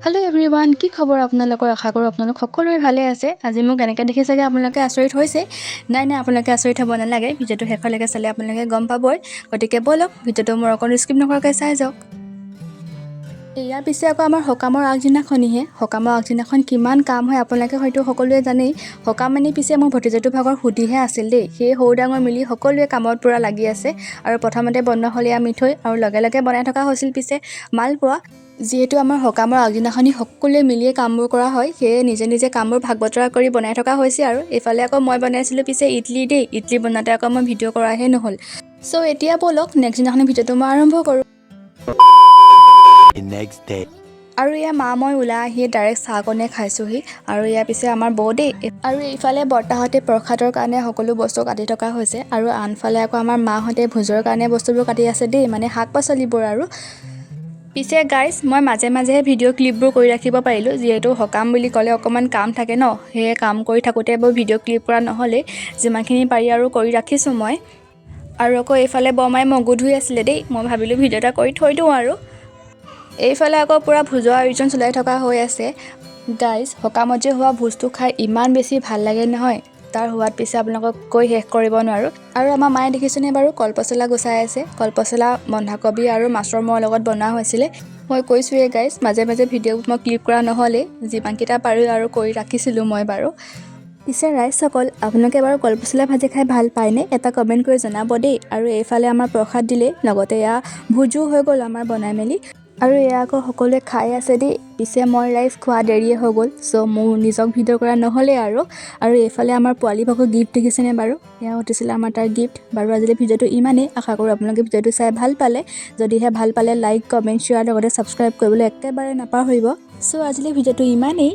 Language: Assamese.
হেল্ল' এভৰিৱান, কি খবৰ আপোনালোকৰ? আশা কৰোঁ আপোনালোক সকলোৰে ভালে আছে। আজি মোক এনেকৈ দেখি চাগে আপোনালোকে আচৰিত হৈছে। নাই আপোনালোকে আচৰিত হ'ব নালাগে, ভিডিঅ'টো শেষলৈকে চালে আপোনালোকে গম পাবই। গতিকে ব'লক ভিডিঅ'টো মোৰ অকণ স্কিপ নকৰাকৈ চাই যাওক। ইয়াৰ পিছে আকৌ আমাৰ সকামৰ আগদিনাখনিহে। সকামৰ আগদিনাখন কিমান কাম হয় আপোনালোকে হয়তো সকলোৱে জানেই। সকাম মানে পিছে মোৰ ভতিজাটো ভাগৰ সুধিহে আছিল দেই। সেই সৰু ডাঙৰ মিলি সকলোৱে কামত পূৰা লাগি আছে। আৰু প্ৰথমতে বনোৱা হ'ল এয়া মিঠৈ, আৰু লগে লগে বনাই থকা হৈছিল পিছে মালপোৱা। যিহেতু আমাৰ সকামৰ আগদিনাখনি সকলোৱে মিলিয়ে কামবোৰ কৰা হয়, সেয়ে নিজে নিজে কামবোৰ ভাগ বতৰা কৰি বনাই থকা হৈছে। আৰু এইফালে আকৌ মই বনাইছিলোঁ পিছে ইডলি দেই। ইডলি বনাওঁতে আকৌ মই ভিডিঅ' কৰাহে নহ'ল। চ' এতিয়া ব'লক নেক্সট দিনাখনি ভিডিঅ'টো মই আৰম্ভ কৰোঁ। আৰু এয়া মই ওলাই আহি ডাইৰেক্ট চাহকণে খাইছোঁহি। আৰু এয়া পিছে আমাৰ বৌ দেই। আৰু এইফালে বৰ্তাহঁতে প্ৰসাদৰ কাৰণে সকলো বস্তু কাটি থকা হৈছে। আৰু আনফালে আকৌ আমাৰ মাহঁতে ভোজৰ কাৰণে বস্তুবোৰ কাটি আছে দেই, মানে শাক পাচলিবোৰ। আৰু পিছে গাইজ, মই মাজে মাজেহে ভিডিঅ' ক্লিপবোৰ কৰি ৰাখিব পাৰিলোঁ, যিহেতু সকাম বুলি ক'লে অকণমান কাম থাকে ন। সেয়ে কাম কৰি থাকোঁতে বৰ ভিডিঅ' ক্লিপ কৰা নহ'লেই, যিমানখিনি পাৰি আৰু কৰি ৰাখিছোঁ মই। আৰু আকৌ এইফালে বৰমাই মগু ধুই আছিলে দেই। মই ভাবিলোঁ ভিডিঅ' এটা কৰি থৈ দিওঁ আৰু। এইফালে আকৌ পূৰা ভোজৰ আয়োজন চলাই থকা হৈ আছে। গাইজ, সকামত যে হোৱা ভোজটো খাই ইমান বেছি ভাল লাগে নহয়, তাৰ সোৱাদ পিছে আপোনালোকক কৈ শেষ কৰিব নোৱাৰোঁ। আৰু আমাৰ মায়ে দেখিছেনে বাৰু কলপচলা গুচাই আছে। কলপচলা বন্ধাকবি আৰু মাছৰ মূৰৰ লগত বনোৱা হৈছিলে। মই কৈছোঁৱেই গাইজ, মাজে মাজে ভিডিঅ'বোৰ মই ক্লিপ কৰা নহ'লেই, যিমানকেইটা পাৰোঁ আৰু কৰি ৰাখিছিলোঁ মই বাৰু। পিছে ৰাইজসকল, আপোনালোকে বাৰু কলপচলা ভাজি খাই ভাল পায়নে? এটা কমেণ্ট কৰি জনাব দেই। আৰু এইফালে আমাৰ প্ৰসাদ দিলে, লগতে এয়া ভোজো হৈ গ'ল আমাৰ বনাই মেলি। আৰু এয়া আকৌ সকলোৱে খাই আছে দেই। পিছে মই ৰাইজ খোৱা দেৰিয়ে হৈ গ'ল, চ' মোৰ নিজক ভিডিঅ' কৰা নহ'লেই আৰু। আৰু এইফালে আমাৰ পোৱালি ভাগৰ গিফ্ট দেখিছেনে বাৰু? এয়া উঠিছিলে আমাৰ তাৰ গিফ্ট। বাৰু আজিলৈ ভিডিঅ'টো ইমানেই। আশা কৰোঁ আপোনালোকে ভিডিঅ'টো চাই ভাল পালে। যদিহে ভাল পালে লাইক, কমেণ্ট, শ্বেয়াৰ লগতে ছাবস্ক্ৰাইব কৰিবলৈ একেবাৰে নাপাহৰিব। চ' আজিলৈ ভিডিঅ'টো ইমানেই।